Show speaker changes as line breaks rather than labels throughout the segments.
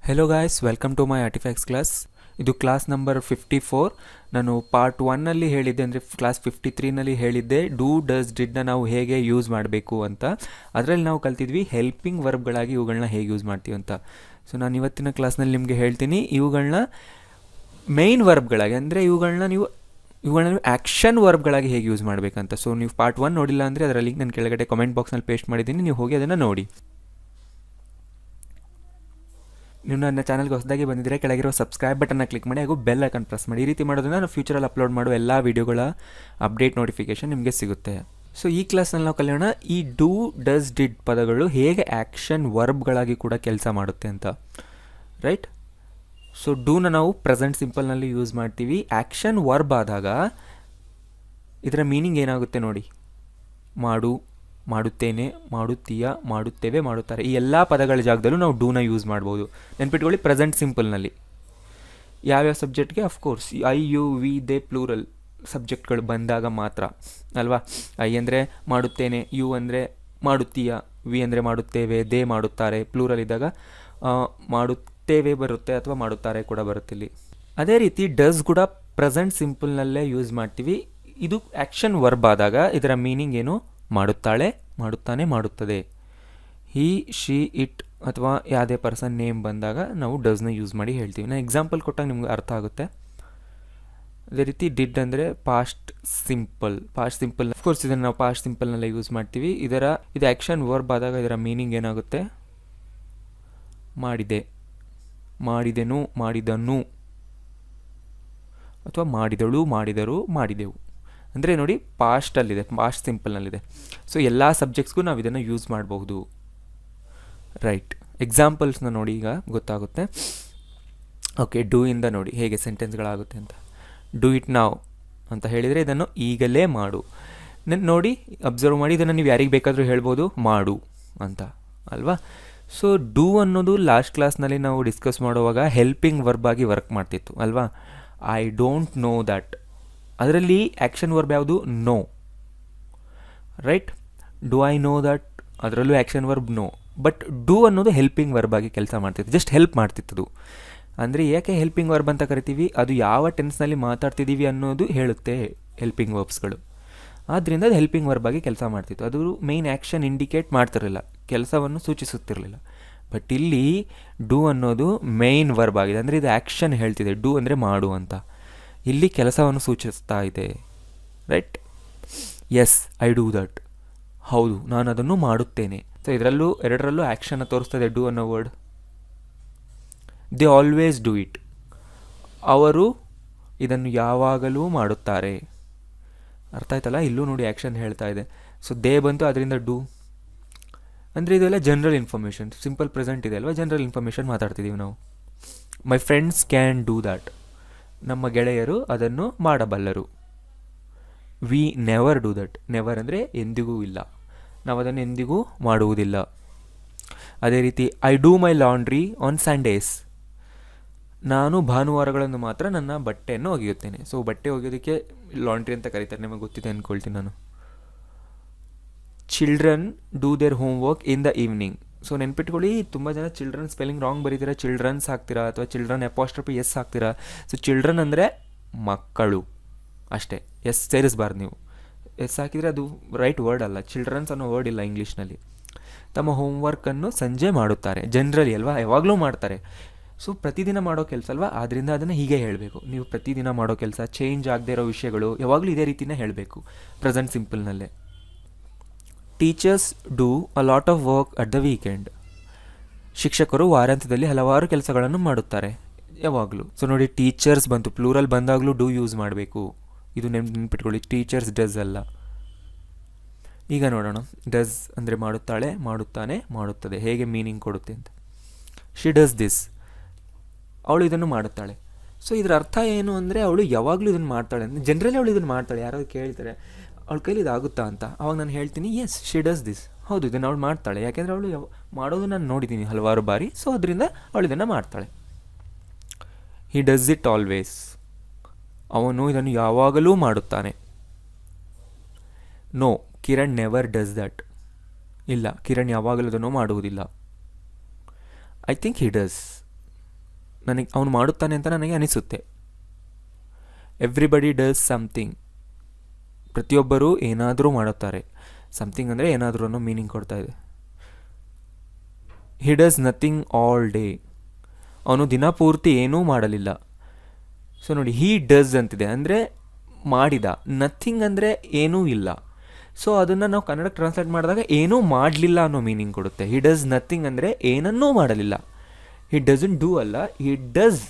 Hello guys, welcome to my artifacts class. ಇದು class number 54. ನಾನು part 1ನಲ್ಲಿ ಹೇಳಿದ್ದೆ, ಅಂದರೆ ಕ್ಲಾಸ್ 53ನಲ್ಲಿ ಹೇಳಿದ್ದೆ ಡೂ ಡಸ್ ಡಿಡ್ನ ನಾವು ಹೇಗೆ ಯೂಸ್ ಮಾಡಬೇಕು ಅಂತ. ಅದರಲ್ಲಿ ನಾವು ಕಲ್ತಿದ್ವಿ ಹೆಲ್ಪಿಂಗ್ ವರ್ಬ್ಗಳಾಗಿ ಇವುಗಳನ್ನ ಹೇಗೆ ಯೂಸ್ ಮಾಡ್ತೀವಿ ಅಂತ. ಸೊ ನಾನು ಇವತ್ತಿನ ಕ್ಲಾಸ್ನಲ್ಲಿ ನಿಮಗೆ ಹೇಳ್ತೀನಿ ಇವುಗಳನ್ನ ಮೇಯ್ನ್ ವರ್ಬ್ಗಳಾಗಿ, ಅಂದರೆ ಇವುಗಳನ್ನ ನೀವು ಆ್ಯಕ್ಷನ್ ವರ್ಬ್ಗಳಾಗಿ ಹೇಗೆ ಯೂಸ್ ಮಾಡಬೇಕಂತ. ಸೊ ನೀವು ಪಾರ್ಟ್ 1 ನೋಡಿಲ್ಲ ಅಂದರೆ ಅದರ ಲಿಂಕ್ ನಾನು ಕೆಳಗಡೆ ಕಾಮೆಂಟ್ ಬಾಕ್ಸ್ನಲ್ಲಿ ಪೇಸ್ಟ್ ಮಾಡಿದ್ದೀನಿ, ನೀವು ಹೋಗಿ ಅದನ್ನು ನೋಡಿ. ನೀವು ನನ್ನ ಚಾನಲ್ಗೆ ಹೊಸದಾಗಿ ಬಂದಿದ್ದರೆ ಕೆಳಗಿರೋ ಸಬ್ಸ್ಕ್ರೈಬ್ ಬಟನ್ನ ಕ್ಲಿಕ್ ಮಾಡಿ ಹಾಗೂ ಬೆಲ್ ಐಕನ್ ಪ್ರೆಸ್ ಮಾಡಿ. ಈ ರೀತಿ ಮಾಡೋದ್ರಿಂದ ನಾನು ಫ್ಯೂಚರಲ್ಲಿ ಅಪ್ಲೋಡ್ ಮಾಡೋ ಎಲ್ಲ ವೀಡಿಯೋಗಳ ಅಪ್ಡೇಟ್ ನೋಟಿಫಿಕೇಷನ್ ನಿಮಗೆ ಸಿಗುತ್ತೆ. ಸೊ ಈ ಕ್ಲಾಸ್ನಲ್ಲಿ ನಾವು ಕಲಿಯೋಣ ಈ ಡೂ ಡಸ್ ಡಿಡ್ ಪದಗಳು ಹೇಗೆ ಆ್ಯಕ್ಷನ್ ವರ್ಬ್ಗಳಾಗಿ ಕೂಡ ಕೆಲಸ ಮಾಡುತ್ತೆ ಅಂತ. ರೈಟ್? ಸೊ ಡೂನ ನಾವು ಪ್ರೆಸೆಂಟ್ ಸಿಂಪಲ್ನಲ್ಲಿ ಯೂಸ್ ಮಾಡ್ತೀವಿ. ಆ್ಯಕ್ಷನ್ ವರ್ಬ್ ಆದಾಗ ಇದರ ಮೀನಿಂಗ್ ಏನಾಗುತ್ತೆ ನೋಡಿ. ಮಾಡು, ಮಾಡುತ್ತೇನೆ, ಮಾಡುತ್ತೀಯ, ಮಾಡುತ್ತೇವೆ, ಮಾಡುತ್ತಾರೆ, ಈ ಎಲ್ಲ ಪದಗಳ ಜಾಗದಲ್ಲೂ ನಾವು ಡೂನ ಯೂಸ್ ಮಾಡ್ಬೋದು. ನೆನ್ಪಿಟ್ಕೊಳ್ಳಿ, ಪ್ರೆಸೆಂಟ್ ಸಿಂಪಲ್ನಲ್ಲಿ ಯಾವ್ಯಾವ ಸಬ್ಜೆಕ್ಟ್ಗೆ of course I you we they plural ಸಬ್ಜೆಕ್ಟ್ಗಳು ಬಂದಾಗ ಮಾತ್ರ ಅಲ್ವಾ. ಐ ಅಂದರೆ ಮಾಡುತ್ತೇನೆ, ಯು ಅಂದರೆ ಮಾಡುತ್ತೀಯ, ವಿ ಅಂದರೆ ಮಾಡುತ್ತೇವೆ, ದೇ ಮಾಡುತ್ತಾರೆ, ಪ್ಲೂರಲ್ ಇದ್ದಾಗ ಮಾಡುತ್ತೇವೆ ಬರುತ್ತೆ ಅಥವಾ ಮಾಡುತ್ತಾರೆ ಕೂಡ ಬರುತ್ತೆ ಇಲ್ಲಿ. ಅದೇ ರೀತಿ ಡಸ್ ಕೂಡ ಪ್ರೆಸೆಂಟ್ ಸಿಂಪಲ್ನಲ್ಲೇ ಯೂಸ್ ಮಾಡ್ತೀವಿ. ಇದು ಆ್ಯಕ್ಷನ್ ವರ್ಬ್ ಆದಾಗ ಇದರ ಮೀನಿಂಗ್ ಏನು? ಮಾಡುತ್ತಾಳೆ, ಮಾಡುತ್ತಾನೆ, ಮಾಡುತ್ತದೆ. ಹಿ, ಶಿ, ಇಟ್ ಅಥವಾ ಯಾವುದೇ ಪರ್ಸನ್ ನೇಮ್ ಬಂದಾಗ ನಾವು ಡಸ್ನ ಯೂಸ್ ಮಾಡಿ ಹೇಳ್ತೀವಿ. ನಾನು ಎಕ್ಸಾಂಪಲ್ ಕೊಟ್ಟಾಗ ನಿಮ್ಗೆ ಅರ್ಥ ಆಗುತ್ತೆ. ಅದೇ ರೀತಿ ಡಿಡ್ ಅಂದರೆ ಪಾಸ್ಟ್ ಸಿಂಪಲ್. ಅಫ್ಕೋರ್ಸ್ ಇದನ್ನು ನಾವು ಪಾಸ್ಟ್ ಸಿಂಪಲ್ನಲ್ಲೇ ಯೂಸ್ ಮಾಡ್ತೀವಿ. ಇದು ಆ್ಯಕ್ಷನ್ ವರ್ಬ್ ಆದಾಗ ಇದರ ಮೀನಿಂಗ್ ಏನಾಗುತ್ತೆ? ಮಾಡಿದೆ, ಮಾಡಿದೆನು, ಮಾಡಿದನು ಅಥವಾ ಮಾಡಿದಳು, ಮಾಡಿದರು, ಮಾಡಿದೆವು. ಅಂದರೆ ನೋಡಿ, ಪಾಸ್ಟಲ್ಲಿದೆ, ಪಾಸ್ಟ್ ಸಿಂಪಲ್ನಲ್ಲಿದೆ. ಸೊ ಎಲ್ಲ ಸಬ್ಜೆಕ್ಟ್ಸ್ಗೂ ನಾವು ಇದನ್ನು ಯೂಸ್ ಮಾಡಬಹುದು. ರೈಟ್? ಎಕ್ಸಾಂಪಲ್ಸ್ನ ನೋಡಿ, ಈಗ ಗೊತ್ತಾಗುತ್ತೆ. ಓಕೆ, ಡೂ ಇಂದ ನೋಡಿ ಹೇಗೆ ಸೆಂಟೆನ್ಸ್ಗಳಾಗುತ್ತೆ ಅಂತ. ಡೂ ಇಟ್ ನಾವ್ ಅಂತ ಹೇಳಿದರೆ ಇದನ್ನು ಈಗಲೇ ಮಾಡು. ನೋಡಿ, ಅಬ್ಸರ್ವ್ ಮಾಡಿ, ಇದನ್ನು ನೀವು ಯಾರಿಗೆ ಬೇಕಾದರೂ ಹೇಳ್ಬೋದು ಮಾಡು ಅಂತ ಅಲ್ವಾ. ಸೊ ಡೂ ಅನ್ನೋದು ಲಾಸ್ಟ್ ಕ್ಲಾಸ್ನಲ್ಲಿ ನಾವು ಡಿಸ್ಕಸ್ ಮಾಡುವಾಗ ಹೆಲ್ಪಿಂಗ್ ವರ್ಬ್ ಆಗಿ ವರ್ಕ್ ಮಾಡ್ತಿತ್ತು ಅಲ್ವಾ. ಐ ಡೋಂಟ್ ನೋ ದ್ಯಾಟ್, ಅದರಲ್ಲಿ ಆ್ಯಕ್ಷನ್ ವರ್ಬ್ ಯಾವುದು? No. Right? Do I know that, ಅದರಲ್ಲೂ action verb no. But do ಅನ್ನೋದು ಹೆಲ್ಪಿಂಗ್ ವರ್ಬ್ ಆಗಿ ಕೆಲಸ ಮಾಡ್ತಿತ್ತು, ಜಸ್ಟ್ ಹೆಲ್ಪ್ ಮಾಡ್ತಿತ್ತು. ಅಂದರೆ ಯಾಕೆ ಹೆಲ್ಪಿಂಗ್ ವರ್ಬ್ ಅಂತ ಕರಿತೀವಿ? ಅದು ಯಾವ ಟೆನ್ಸ್ನಲ್ಲಿ ಮಾತಾಡ್ತಿದ್ದೀವಿ ಅನ್ನೋದು ಹೇಳುತ್ತೆ ಹೆಲ್ಪಿಂಗ್ ವರ್ಬ್ಸ್ಗಳು. ಆದ್ದರಿಂದ ಅದು ಹೆಲ್ಪಿಂಗ್ ವರ್ಬ್ ಆಗಿ ಕೆಲಸ ಮಾಡ್ತಿತ್ತು. ಅದು ಮೇಯ್ನ್ ಆ್ಯಕ್ಷನ್ ಇಂಡಿಕೇಟ್ ಮಾಡ್ತಿರಲಿಲ್ಲ, ಕೆಲಸವನ್ನು ಸೂಚಿಸುತ್ತಿರಲಿಲ್ಲ. ಬಟ್ ಇಲ್ಲಿ ಡೂ ಅನ್ನೋದು ಮೇಯ್ನ್ ವರ್ಬ್ ಆಗಿದೆ, ಅಂದರೆ ಇದು ಆ್ಯಕ್ಷನ್ ಹೇಳ್ತಿದೆ. ಡೂ ಅಂದರೆ ಮಾಡು ಅಂತ, ಇಲ್ಲಿ ಕೆಲಸವನ್ನು ಸೂಚಿಸ್ತಾ ಇದೆ. Right? Yes, I do that, ಹೌದು ನಾನು ಅದನ್ನು ಮಾಡುತ್ತೇನೆ. ಸೊ ಎರಡರಲ್ಲೂ ಆ್ಯಕ್ಷನ್ನ ತೋರಿಸ್ತದೆ ಡೂ ಅನ್ನೋ word. They always do it, ಅವರು ಇದನ್ನು ಯಾವಾಗಲೂ ಮಾಡುತ್ತಾರೆ. ಅರ್ಥ ಆಯ್ತಲ್ಲ? ಇಲ್ಲೂ ನೋಡಿ ಆ್ಯಕ್ಷನ್ ಹೇಳ್ತಾ ಇದೆ. ಸೊ ದೇ ಬಂತು, ಅದರಿಂದ ಡೂ. ಅಂದರೆ ಇದೆಲ್ಲ ಜನರಲ್ ಇನ್ಫಾರ್ಮೇಷನ್. ಸಿಂಪಲ್ ಪ್ರೆಸೆಂಟ್ ಇದೆ ಅಲ್ವಾ, ಜನರಲ್ ಇನ್ಫಾರ್ಮೇಷನ್ ಮಾತಾಡ್ತಿದ್ದೀವಿ ನಾವು. My friends can do that, ನಮ್ಮ ಗೆಳೆಯರು ಅದನ್ನು ಮಾಡಬಲ್ಲರು. We never do that, never ಅಂದರೆ ಎಂದಿಗೂ ಇಲ್ಲ, ನಾವು ಅದನ್ನು ಎಂದಿಗೂ ಮಾಡುವುದಿಲ್ಲ. ಅದೇ ರೀತಿ I do my laundry on Sundays, ನಾನು ಭಾನುವಾರಗಳನ್ನು ಮಾತ್ರ ನನ್ನ ಬಟ್ಟೆಯನ್ನು ಒಗೆಯುತ್ತೇನೆ. ಸೊ ಬಟ್ಟೆ ಒಗೆಯೋದಕ್ಕೆ ಲಾಂಡ್ರಿ ಅಂತ ಕರೀತಾರೆ, ನಿಮಗೆ ಗೊತ್ತಿದೆ ಅಂದ್ಕೊಳ್ತೀನಿ ನಾನು. Children do their home work in the evening. So ನೆನ್ಪಿಟ್ಕೊಳ್ಳಿ, ತುಂಬ ಜನ ಚಿಲ್ಡ್ರನ್ ಸ್ಪೆಲ್ಲಿಂಗ್ ರಾಂಗ್ ಬರೀತೀರಾ, ಚಿಲ್ಡ್ರನ್ಸ್ ಹಾಕ್ತೀರಾ ಅಥವಾ ಚಿಲ್ಡ್ರನ್ ಅಪಾಸ್ಟ್ರಫಿ ಎಸ್ ಹಾಕ್ತೀರಾ. ಸೊ ಚಿಲ್ಡ್ರನ್ ಅಂದರೆ ಮಕ್ಕಳು ಅಷ್ಟೇ, ಎಸ್ ಸೇರಿಸಬಾರ್ದು ನೀವು. ಎಸ್ ಹಾಕಿದರೆ ಅದು ರೈಟ್ ವರ್ಡ್ ಅಲ್ಲ. ಚಿಲ್ಡ್ರನ್ಸ್ ಅನ್ನೋ ವರ್ಡ್ ಇಲ್ಲ ಇಂಗ್ಲೀಷ್ನಲ್ಲಿ. ತಮ್ಮ ಹೋಮ್ವರ್ಕನ್ನು ಸಂಜೆ ಮಾಡುತ್ತಾರೆ. ಜನರಲಿ ಅಲ್ವಾ, ಯಾವಾಗಲೂ ಮಾಡ್ತಾರೆ. ಸೊ ಪ್ರತಿದಿನ ಮಾಡೋ ಕೆಲಸ ಅಲ್ವಾ, ಆದ್ದರಿಂದ ಅದನ್ನು ಹೀಗೆ ಹೇಳಬೇಕು. ನೀವು ಪ್ರತಿದಿನ ಮಾಡೋ ಕೆಲಸ, ಚೇಂಜ್ ಆಗದೆ ಇರೋ ವಿಷಯಗಳು ಯಾವಾಗಲೂ ಇದೇ ರೀತಿಯೇ ಹೇಳಬೇಕು ಪ್ರೆಸೆಂಟ್ ಸಿಂಪಲ್ನಲ್ಲೇ. Teachers do a lot of work at the weekend, ಶಿಕ್ಷಕರು ವಾರಾಂತ್ಯದಲ್ಲಿ ಹಲವಾರು ಕೆಲಸಗಳನ್ನು ಮಾಡುತ್ತಾರೆ ಯಾವಾಗಲೂ. ಸೊ ನೋಡಿ, ಟೀಚರ್ಸ್ ಬಂತು, ಪ್ಲೂರಲ್ ಬಂದಾಗಲೂ ಡೂ ಯೂಸ್ ಮಾಡಬೇಕು. ಇದು ನೆನ್ಪಿಟ್ಕೊಳ್ಳಿ, ಟೀಚರ್ಸ್ ಡಸ್ ಅಲ್ಲ. ಈಗ ನೋಡೋಣ, ಡಸ್ ಅಂದರೆ ಮಾಡುತ್ತಾಳೆ, ಮಾಡುತ್ತಾನೆ, ಮಾಡುತ್ತದೆ, ಹೇಗೆ ಮೀನಿಂಗ್ ಕೊಡುತ್ತೆ ಅಂತ. ಶಿ ಡಸ್ ದಿಸ್, ಅವಳು ಇದನ್ನು ಮಾಡುತ್ತಾಳೆ. ಸೊ ಇದರ ಅರ್ಥ ಏನು ಅಂದರೆ ಅವಳು ಯಾವಾಗಲೂ ಇದನ್ನು ಮಾಡ್ತಾಳೆ ಅಂದರೆ, ಜನರಲಿ ಅವಳು ಇದನ್ನು ಮಾಡ್ತಾಳೆ. ಯಾರಾದ್ರು ಕೇಳ್ತಾರೆ ಅವಳ ಕೈಲಿ ಇದಾಗುತ್ತಾ ಅಂತ, ಅವಾಗ ನಾನು ಹೇಳ್ತೀನಿ ಎಸ್ ಶಿ ಡಸ್ ದಿಸ್, ಹೌದು ಇದನ್ನು ಅವಳು ಮಾಡ್ತಾಳೆ. ಯಾಕೆಂದರೆ ಅವಳು ಮಾಡೋದು ನಾನು ನೋಡಿದ್ದೀನಿ ಹಲವಾರು ಬಾರಿ. ಸೊ ಅದರಿಂದ ಅವಳು ಇದನ್ನು ಮಾಡ್ತಾಳೆ. ಹಿ ಡಸ್ ಇಟ್ ಆಲ್ವೇಸ್, ಅವನು ಇದನ್ನು ಯಾವಾಗಲೂ ಮಾಡುತ್ತಾನೆ. No, Kiran never does that, ಇಲ್ಲ ಕಿರಣ್ ಯಾವಾಗಲೂ ಅದನ್ನು ಮಾಡುವುದಿಲ್ಲ. ಐ ಥಿಂಕ್ ಹಿ ಡಸ್, ನನಗೆ ಅವನು ಮಾಡುತ್ತಾನೆ ಅಂತ ನನಗೆ ಅನಿಸುತ್ತೆ. ಎವ್ರಿಬಡಿ ಡಸ್ ಸಮಥಿಂಗ್, ಪ್ರತಿಯೊಬ್ಬರೂ ಏನಾದರೂ ಮಾಡುತ್ತಾರೆ. ಸಮಥಿಂಗ್ ಅಂದರೆ ಏನಾದರೂ ಅನ್ನೋ ಮೀನಿಂಗ್ ಕೊಡ್ತಾ ಇದೆ. He does nothing all day, ಅವನು ದಿನ ಪೂರ್ತಿ ಏನೂ ಮಾಡಲಿಲ್ಲ. ಸೊ ನೋಡಿ, ಹೀ ಡಸ್ ಅಂತಿದೆ ಅಂದರೆ ಮಾಡಿದ, ನಥಿಂಗ್ ಅಂದರೆ ಏನೂ ಇಲ್ಲ. ಸೊ ಅದನ್ನು ನಾವು ಕನ್ನಡ ಟ್ರಾನ್ಸ್ಲೇಟ್ ಮಾಡಿದಾಗ ಏನೂ ಮಾಡಲಿಲ್ಲ ಅನ್ನೋ ಮೀನಿಂಗ್ ಕೊಡುತ್ತೆ. ಹಿ ಡಸ್ ನಥಿಂಗ್ ಅಂದರೆ ಏನನ್ನೂ ಮಾಡಲಿಲ್ಲ. ಹಿ ಡಸಂಟ್ ಡೂ ಅಲ್ಲ, ಹಿ ಡಸ್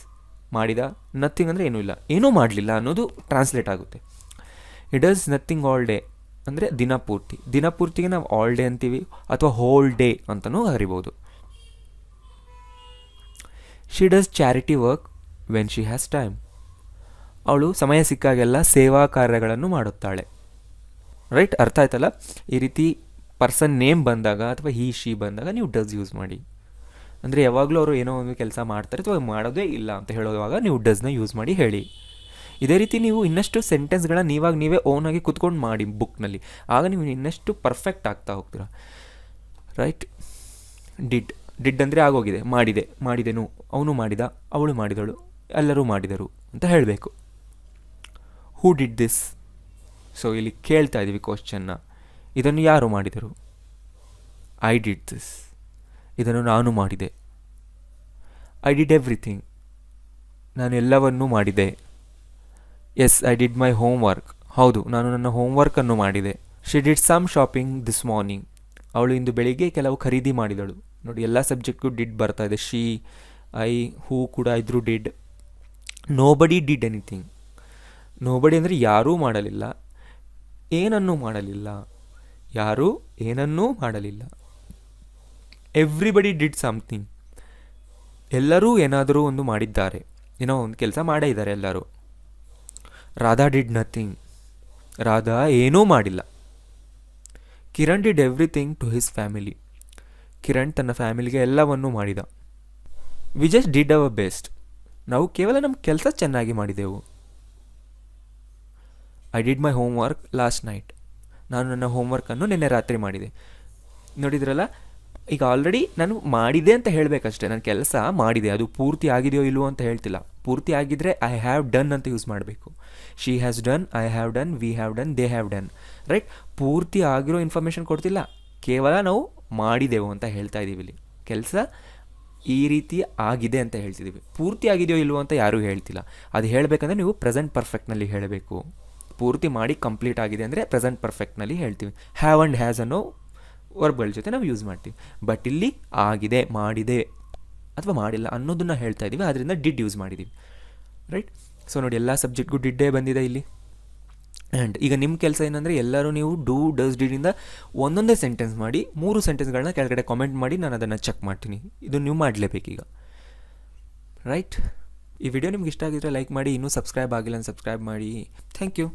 ಮಾಡಿದ, ನಥಿಂಗ್ ಅಂದರೆ ಏನೂ ಇಲ್ಲ, ಏನೂ ಮಾಡಲಿಲ್ಲ ಅನ್ನೋದು ಟ್ರಾನ್ಸ್ಲೇಟ್ ಆಗುತ್ತೆ. He does nothing all day ಅಂದರೆ ದಿನಪೂರ್ತಿ. ದಿನಪೂರ್ತಿಗೆ ನಾವು ಆಲ್ ಡೇ ಅಂತೀವಿ ಅಥವಾ ಹೋಲ್ ಡೇ ಅಂತಲೂ ಕರಿಬೋದು. She does charity work when she has time, ಅವಳು ಸಮಯ ಸಿಕ್ಕಾಗೆಲ್ಲ ಸೇವಾ ಕಾರ್ಯಗಳನ್ನು ಮಾಡುತ್ತಾಳೆ. ರೈಟ್, ಅರ್ಥ ಆಯ್ತಲ್ಲ? ಈ ರೀತಿ ಪರ್ಸನ್ ನೇಮ್ ಬಂದಾಗ ಅಥವಾ ಹಿ ಶಿ ಬಂದಾಗ ನೀವು ಡಸ್ ಯೂಸ್ ಮಾಡಿ. ಅಂದರೆ ಯಾವಾಗಲೂ ಅವರು ಏನೋ ಒಂದು ಕೆಲಸ ಮಾಡ್ತಾರೆ ಅಥವಾ ಮಾಡೋದೇ ಇಲ್ಲ ಅಂತ ಹೇಳುವಾಗ ನೀವು ಡಸ್ನ ಯೂಸ್ ಮಾಡಿ ಹೇಳಿ. ಇದೇ ರೀತಿ ನೀವು ಇನ್ನಷ್ಟು ಸೆಂಟೆನ್ಸ್ಗಳನ್ನ ನೀವೇ ಓನಾಗಿ ಕುತ್ಕೊಂಡು ಮಾಡಿ ಬುಕ್ನಲ್ಲಿ, ಆಗ ನೀವು ಇನ್ನಷ್ಟು ಪರ್ಫೆಕ್ಟ್ ಆಗ್ತಾ ಹೋಗ್ತೀರಾ. ರೈಟ್. ಡಿಡ್ ಅಂದರೆ ಆಗೋಗಿದೆ, ಮಾಡಿದೆನು, ಅವನು ಮಾಡಿದ, ಅವಳು ಮಾಡಿದಳು, ಎಲ್ಲರೂ ಮಾಡಿದರು ಅಂತ ಹೇಳಬೇಕು. Who did this? ಸೊ ಇಲ್ಲಿ ಕೇಳ್ತಾ ಇದ್ದೀವಿ ಕ್ವಶನ್ನ, ಇದನ್ನು ಯಾರು ಮಾಡಿದರು? ಐ ಡಿಡ್ ದಿಸ್, ಇದನ್ನು ನಾನು ಮಾಡಿದೆ. ಐ ಡಿಡ್ ಎವ್ರಿಥಿಂಗ್, ನಾನು ಎಲ್ಲವನ್ನೂ ಮಾಡಿದೆ. Yes, I did my homework, ಹೌದು ನಾನು ನನ್ನ ಹೋಮ್ವರ್ಕನ್ನು ಮಾಡಿದೆ. She did some shopping this morning, ಅವಳು ಇಂದು ಬೆಳಿಗ್ಗೆ ಕೆಲವು ಖರೀದಿ ಮಾಡಿದಳು. ನೋಡಿ, ಎಲ್ಲ ಸಬ್ಜೆಕ್ಟ್ಗೂ ಡಿಡ್ ಬರ್ತಾ ಇದೆ. ಶಿ, ಐ, ಹೂ ಕೂಡ ಇದ್ರೂ did. Nobody did anything, nobody ಅಂದರೆ ಯಾರೂ ಮಾಡಲಿಲ್ಲ, ಏನನ್ನೂ ಮಾಡಲಿಲ್ಲ, ಯಾರೂ ಏನನ್ನೂ ಮಾಡಲಿಲ್ಲ. ಎವ್ರಿಬಡಿ ಡಿಡ್ ಸಮಥಿಂಗ್, ಎಲ್ಲರೂ ಏನಾದರೂ ಒಂದು ಮಾಡಿದ್ದಾರೆ, ಏನೋ ಒಂದು ಕೆಲಸ ಮಾಡೇ ಇದ್ದಾರೆ ಎಲ್ಲರೂ. ರಾಧಾ ಡಿಡ್ ನಥಿಂಗ್, ರಾಧಾ ಏನೂ ಮಾಡಿಲ್ಲ. Kiran did everything to his family, Kiran ತನ್ನ ಫ್ಯಾಮಿಲಿಗೆ ಎಲ್ಲವನ್ನೂ ಮಾಡಿದ. We just did our best, ನಾವು ಕೇವಲ ನಮ್ಮ ಕೆಲಸ ಚೆನ್ನಾಗಿ ಮಾಡಿದೆವು. I did my homework last night, ನಾನು ನನ್ನ ಹೋಮ್ವರ್ಕನ್ನು ನಿನ್ನೆ ರಾತ್ರಿ ಮಾಡಿದೆ. ನೋಡಿದ್ರಲ್ಲ, ಈಗ ಆಲ್ರೆಡಿ ನಾನು ಮಾಡಿದೆ ಅಂತ ಹೇಳಬೇಕಷ್ಟೇ, ನಾನು ಕೆಲಸ ಮಾಡಿದೆ. ಅದು ಪೂರ್ತಿ ಆಗಿದೆಯೋ ಇಲ್ವೋ ಅಂತ ಹೇಳ್ತಿಲ್ಲ. ಪೂರ್ತಿ ಆಗಿದ್ದರೆ ಐ ಹ್ಯಾವ್ ಡನ್ ಅಂತ ಯೂಸ್ ಮಾಡಬೇಕು. She has done, I have done, we have done, they have done. Right, ಪೂರ್ತಿ ಆಗಿರೋ ಇನ್ಫಾರ್ಮೇಷನ್ ಕೊಡ್ತಿಲ್ಲ, ಕೇವಲ ನಾವು ಮಾಡಿದೆವು ಅಂತ ಹೇಳ್ತಾ ಇದ್ದೀವಿ. ಇಲ್ಲಿ ಕೆಲಸ ಈ ರೀತಿ ಆಗಿದೆ ಅಂತ ಹೇಳ್ತಿದ್ದೀವಿ. ಪೂರ್ತಿ ಆಗಿದೆಯೋ ಇಲ್ವೋ ಅಂತ ಯಾರೂ ಹೇಳ್ತಿಲ್ಲ. ಅದು ಹೇಳಬೇಕಂದ್ರೆ ನೀವು ಪ್ರೆಸೆಂಟ್ ಪರ್ಫೆಕ್ಟ್ನಲ್ಲಿ ಹೇಳಬೇಕು. ಪೂರ್ತಿ ಮಾಡಿ ಕಂಪ್ಲೀಟ್ ಆಗಿದೆ ಅಂದರೆ ಪ್ರೆಸೆಂಟ್ ಪರ್ಫೆಕ್ಟ್ನಲ್ಲಿ ಹೇಳ್ತೀವಿ. ಹ್ಯಾವ್ ಆ್ಯಂಡ್ ಹ್ಯಾಸ್ ಅನ್ನೋ ವರ್ಬ್ಗಳ ಜೊತೆ ನಾವು ಯೂಸ್ ಮಾಡ್ತೀವಿ. ಬಟ್ ಇಲ್ಲಿ ಆಗಿದೆ, ಮಾಡಿದೆ ಅಥವಾ ಮಾಡಿಲ್ಲ ಅನ್ನೋದನ್ನು ಹೇಳ್ತಾ ಇದ್ದೀವಿ, ಅದರಿಂದ ಡಿಡ್ ಯೂಸ್ ಮಾಡಿದ್ದೀವಿ. ರೈಟ್. ಸೊ ನೋಡಿ, ಎಲ್ಲ ಸಬ್ಜೆಕ್ಟ್ಗೂ ಡಿಡ್ಡೇ ಬಂದಿದೆ ಇಲ್ಲಿ. ಆ್ಯಂಡ್ ಈಗ ನಿಮ್ಮ ಕೆಲಸ ಏನಂದರೆ, ಎಲ್ಲರೂ ನೀವು ಡೂ, ಡಸ್, ಡಿಡಿಂದ ಒಂದೊಂದೇ ಸೆಂಟೆನ್ಸ್ ಮಾಡಿ 3 ಸೆಂಟೆನ್ಸ್ಗಳನ್ನ ಕೆಳಗಡೆ ಕಾಮೆಂಟ್ ಮಾಡಿ ನಾನು ಅದನ್ನು ಚೆಕ್ ಮಾಡ್ತೀನಿ. ಇದು ನೀವು ಮಾಡಲೇಬೇಕೀಗ. ರೈಟ್. ಈ ವಿಡಿಯೋ ನಿಮ್ಗೆ ಇಷ್ಟ ಆಗಿದ್ರೆ ಲೈಕ್ ಮಾಡಿ, ಇನ್ನೂ ಸಬ್ಸ್ಕ್ರೈಬ್ ಆಗಿಲ್ಲ ಅಂತ ಸಬ್ಸ್ಕ್ರೈಬ್ ಮಾಡಿ. Thank you.